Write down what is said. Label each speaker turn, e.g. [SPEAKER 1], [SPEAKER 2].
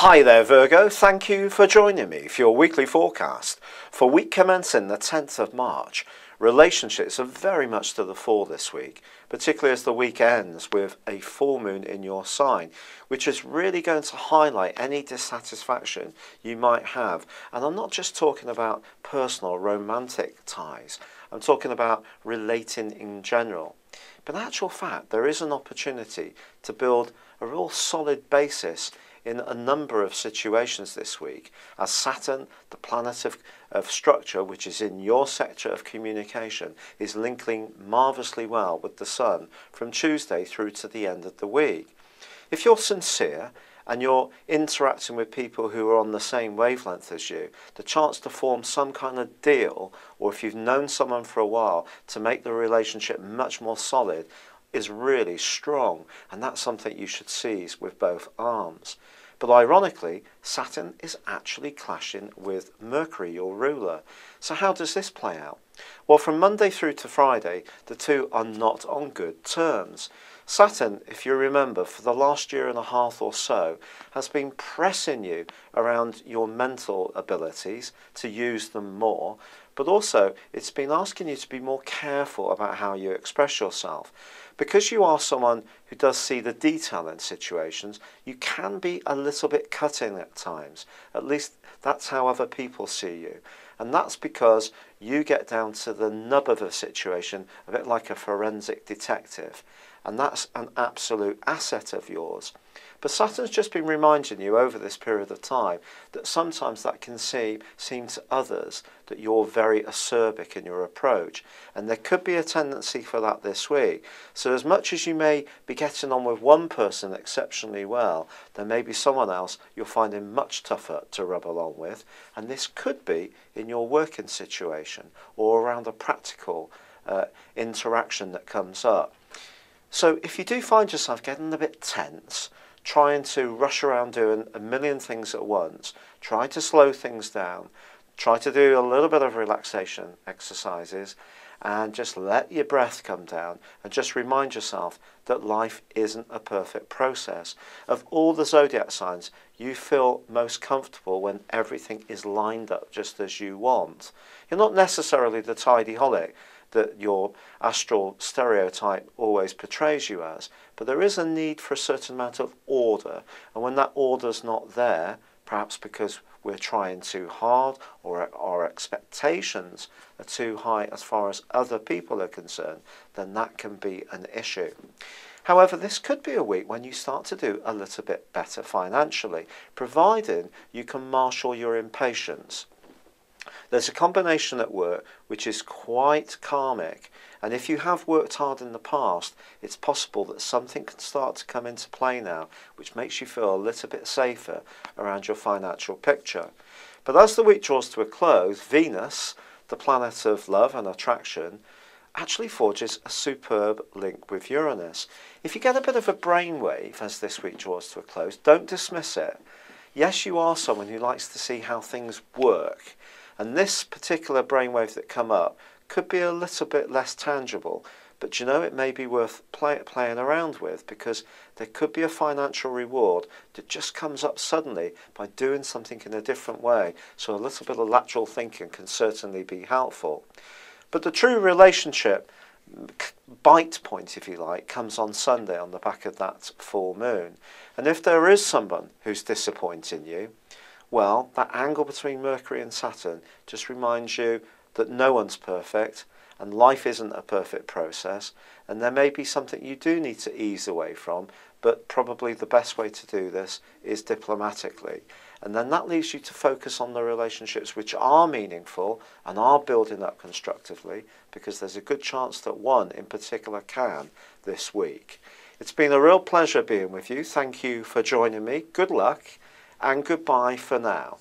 [SPEAKER 1] Hi there Virgo, thank you for joining me for your weekly forecast for week commencing the 10th of March. Relationships are very much to the fore this week, particularly as the week ends with a full moon in your sign, which is really going to highlight any dissatisfaction you might have. And I'm not just talking about personal romantic ties, I'm talking about relating in general. But in actual fact, there is an opportunity to build a real solid basis in a number of situations this week, as Saturn, the planet of structure, which is in your sector of communication, is linking marvellously well with the Sun from Tuesday through to the end of the week. If you're sincere and you're interacting with people who are on the same wavelength as you, the chance to form some kind of deal, or if you've known someone for a while, to make the relationship much more solid, is really strong, and that's something you should seize with both arms. But ironically, Saturn is actually clashing with Mercury, your ruler. So how does this play out? Well, from Monday through to Friday, the two are not on good terms. Saturn, if you remember, for the last year and a half or so, has been pressing you around your mental abilities to use them more, but also it's been asking you to be more careful about how you express yourself. Because you are someone who does see the detail in situations, you can be a little bit cutting at times. At least that's how other people see you. And that's because you get down to the nub of a situation a bit like a forensic detective. And that's an absolute asset of yours. But Saturn's just been reminding you over this period of time that sometimes that can seem to others that you're very acerbic in your approach. And there could be a tendency for that this week. So as much as you may be getting on with one person exceptionally well, there may be someone else you're finding much tougher to rub along with. And this could be in your working situation or around a practical interaction that comes up. So if you do find yourself getting a bit tense, trying to rush around doing a million things at once, try to slow things down, try to do a little bit of relaxation exercises, and just let your breath come down and just remind yourself that life isn't a perfect process. Of all the zodiac signs, you feel most comfortable when everything is lined up just as you want. You're not necessarily the tidyholic that your astral stereotype always portrays you as, but there is a need for a certain amount of order, and when that order's not there, perhaps because we're trying too hard or our expectations are too high as far as other people are concerned, then that can be an issue. However, this could be a week when you start to do a little bit better financially, providing you can marshal your impatience. There's a combination at work which is quite karmic, and if you have worked hard in the past, it's possible that something can start to come into play now which makes you feel a little bit safer around your financial picture. But as the week draws to a close, Venus, the planet of love and attraction, actually forges a superb link with Uranus. If you get a bit of a brainwave as this week draws to a close, don't dismiss it. Yes, you are someone who likes to see how things work, and this particular brainwave that come up could be a little bit less tangible, but you know, it may be worth playing around with, because there could be a financial reward that just comes up suddenly by doing something in a different way. So a little bit of lateral thinking can certainly be helpful. But the true relationship bite point, if you like, comes on Sunday on the back of that full moon. And if there is someone who's disappointing you, well, that angle between Mercury and Saturn just reminds you that no one's perfect and life isn't a perfect process, and there may be something you do need to ease away from, but probably the best way to do this is diplomatically. And then that leaves you to focus on the relationships which are meaningful and are building up constructively, because there's a good chance that one in particular can this week. It's been a real pleasure being with you. Thank you for joining me. Good luck and goodbye for now.